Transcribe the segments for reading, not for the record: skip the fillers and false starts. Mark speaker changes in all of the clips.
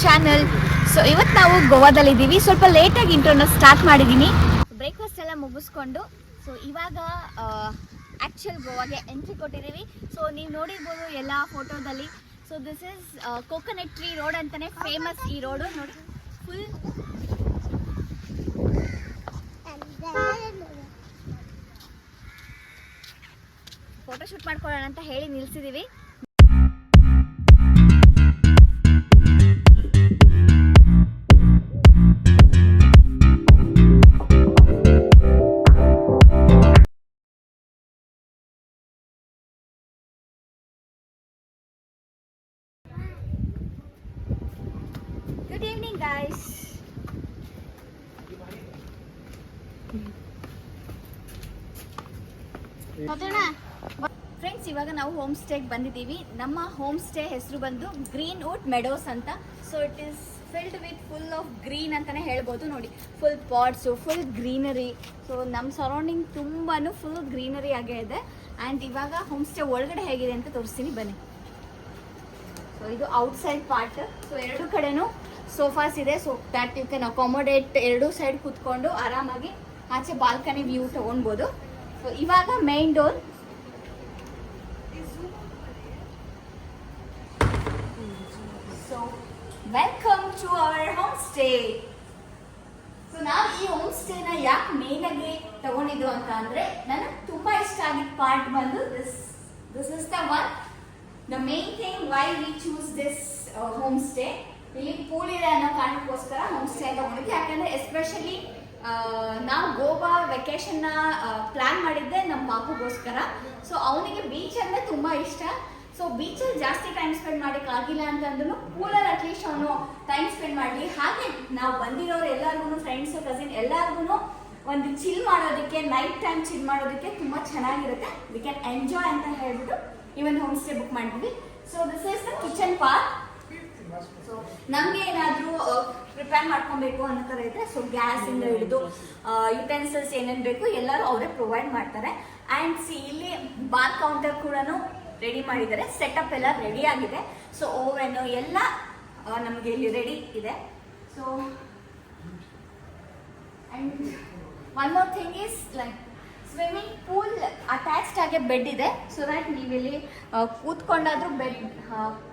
Speaker 1: Channel. So ಇವತ್ತು ನಾವು ಗೋವಾದಲ್ಲಿದ್ದೀವಿ. ಸ್ವಲ್ಪ ಲೇಟಾಗಿ ಇಂಟ್ರೋನ ಸ್ಟಾರ್ಟ್ ಮಾಡಿದ್ದೀನಿ. ಬ್ರೇಕ್ಫಾಸ್ಟ್ ಎಲ್ಲ ಮುಗಿಸ್ಕೊಂಡು ಸೊ ಇವಾಗ ಆ್ಯಕ್ಚುಯಲ್ ಗೋವಾಗೆ ಎಂಟ್ರಿ ಕೊಟ್ಟಿದ್ದೀವಿ. ಸೊ ನೀವು ನೋಡಿರ್ಬೋದು ಎಲ್ಲ ಫೋಟೋದಲ್ಲಿ. So this is coconut tree road ಅಂತಲೇ ಫೇಮಸ್ ಈ ರೋಡು. ನೋಡಿ ಫುಲ್ ಫೋಟೋ ಶೂಟ್ ಮಾಡ್ಕೊಳ್ಳೋಣ ಅಂತ ಹೇಳಿ ನಿಲ್ಸಿದ್ದೀವಿ. Good evening guys. ಫ್ರೆಂಡ್ಸ್, ಇವಾಗ ನಾವು ಹೋಮ್ ಸ್ಟೇಗೆ ಬಂದಿದ್ದೀವಿ. ನಮ್ಮ ಹೋಮ್ ಸ್ಟೇ ಹೆಸರು ಬಂದು ಗ್ರೀನ್ ವುಡ್ ಮೆಡೋಸ್ ಅಂತ. So it is filled with full of green ಅಂತಲೇ ಹೇಳ್ಬೋದು. ನೋಡಿ full pots, full greenery. So ನಮ್ಮ ಸರೌಂಡಿಂಗ್ ತುಂಬಾ ಫುಲ್ ಗ್ರೀನರಿ ಆಗೇ ಇದೆ. ಆ್ಯಂಡ್ ಇವಾಗ ಹೋಮ್ ಸ್ಟೇ ಒಳಗಡೆ ಹೇಗಿದೆ ಅಂತ ತೋರಿಸ್ತೀನಿ ಬನ್ನಿ. ಸೊ ಇದು ಔಟ್ಸೈಡ್ ಪಾರ್ಟ್. ಸೊ ಎರಡು ಕಡೆನೂ ಸೋಫಾಸ್ ಇದೆ. So that you can accommodate ಎರಡು ಸೈಡ್ ಕೂತ್ಕೊಂಡು ಆರಾಮಾಗಿ ಆಚೆ ಬಾಲ್ಕನಿ ವ್ಯೂ ತೊಗೊಳ್ಬೋದು. ಸೊ ಇವಾಗ main door. So welcome to our home stay. So ನಾವು ಈ ಹೋಮ್ ಸ್ಟೇನ ಯಾಕೆ ಮೇನ್ ಆಗಿ ತಗೊಂಡಿದ್ದು ಅಂತ ಅಂದ್ರೆ, ನನಗೆ ತುಂಬಾ ಇಷ್ಟ ಆಗಿದ್ದ ಪಾರ್ಟ್ ಬಂದು this is the one, the main thing why we choose this home stay. ಇಲ್ಲಿ ಪೂಲ್ ಇದೆ ಅನ್ನೋ ಕಾರಣಕ್ಕೋಸ್ಕರ ಹೋಮ್ ಸ್ಟೇ ತಗೊಂಡಿದ್ದೆ. ಯಾಕಂದ್ರೆ ಎಸ್ಪೆಷಲಿ ನಾವು ಗೋವಾ ವೆಕೇಶನ್ನ ಪ್ಲಾನ್ ಮಾಡಿದ್ದೆ ನಮ್ಮ ಪಾಪುಗೋಸ್ಕರ. ಸೊ ಅವನಿಗೆ ಬೀಚ್ ಅಂದರೆ ತುಂಬ ಇಷ್ಟ. ಸೊ ಬೀಚಲ್ಲಿ ಜಾಸ್ತಿ ಟೈಮ್ ಸ್ಪೆಂಡ್ ಮಾಡೋಕ್ಕಾಗಿಲ್ಲ ಅಂತಂದ್ರೂ ಪೂಲಲ್ಲಿ ಅಟ್ಲೀಸ್ಟ್ ಅವನು ಟೈಮ್ ಸ್ಪೆಂಡ್ ಮಾಡಲಿ. ಹಾಗೆ ನಾವು ಬಂದಿರೋರು ಎಲ್ಲರಿಗೂ, ಫ್ರೆಂಡ್ಸು, ಕಸಿನ್ ಎಲ್ಲರಿಗೂ ಒಂದು ಚಿಲ್ ಮಾಡೋದಕ್ಕೆ, ನೈಟ್ ಟೈಮ್ ಚಿಲ್ ಮಾಡೋದಕ್ಕೆ ತುಂಬ ಚೆನ್ನಾಗಿರುತ್ತೆ. ವಿ ಕ್ಯಾನ್ ಎಂಜಾಯ್ ಅಂತ ಹೇಳ್ಬಿಟ್ಟು ಈ ಒಂದು ಹೋಮ್ ಸ್ಟೇ ಬುಕ್ ಮಾಡಿದ್ವಿ. So this is the kitchen part. So ನಮಗೆ ಏನಾದರೂ ಪ್ರಿಪೇರ್ ಮಾಡ್ಕೊಬೇಕು ಅನ್ನೋ ಥರ ಇದ್ರೆ, ಸೊ ಗ್ಯಾಸಿಂದ ಹಿಡಿದು ಯುಟೆನ್ಸಿಲ್ಸ್ ಏನೇನು ಬೇಕು ಎಲ್ಲರೂ ಅವರೇ ಪ್ರೊವೈಡ್ ಮಾಡ್ತಾರೆ. ಆ್ಯಂಡ್ ಇಲ್ಲಿ ಬಾರ್ ಕೌಂಟರ್ ಕೂಡ ರೆಡಿ ಮಾಡಿದ್ದಾರೆ. ಸೆಟಪ್ ಎಲ್ಲ ರೆಡಿ ಆಗಿದೆ. ಸೊ ಓವೆನ್ ಎಲ್ಲ ನಮಗೆ ಇಲ್ಲಿ ರೆಡಿ ಇದೆ. So and one more thing is like swimming pool attached ಆಗಿ ಬೆಡ್ ಇದೆ. ಸೊ ದ್ಯಾಟ್ ನೀವಿಲ್ಲಿ ಕೂತ್ಕೊಂಡಾದ್ರೂ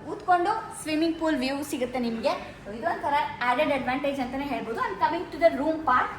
Speaker 1: ಕೂತ್ಕೊಂಡು ಸ್ವಿಮ್ಮಿಂಗ್ ಪೂಲ್ ವ್ಯೂ ಸಿಗುತ್ತೆ ನಿಮಗೆ. ಇದೊಂಥರ ಆ್ಯಡೆಡ್ ಅಡ್ವಾಂಟೇಜ್ ಅಂತಲೇ ಹೇಳ್ಬೋದು. And coming to the room part.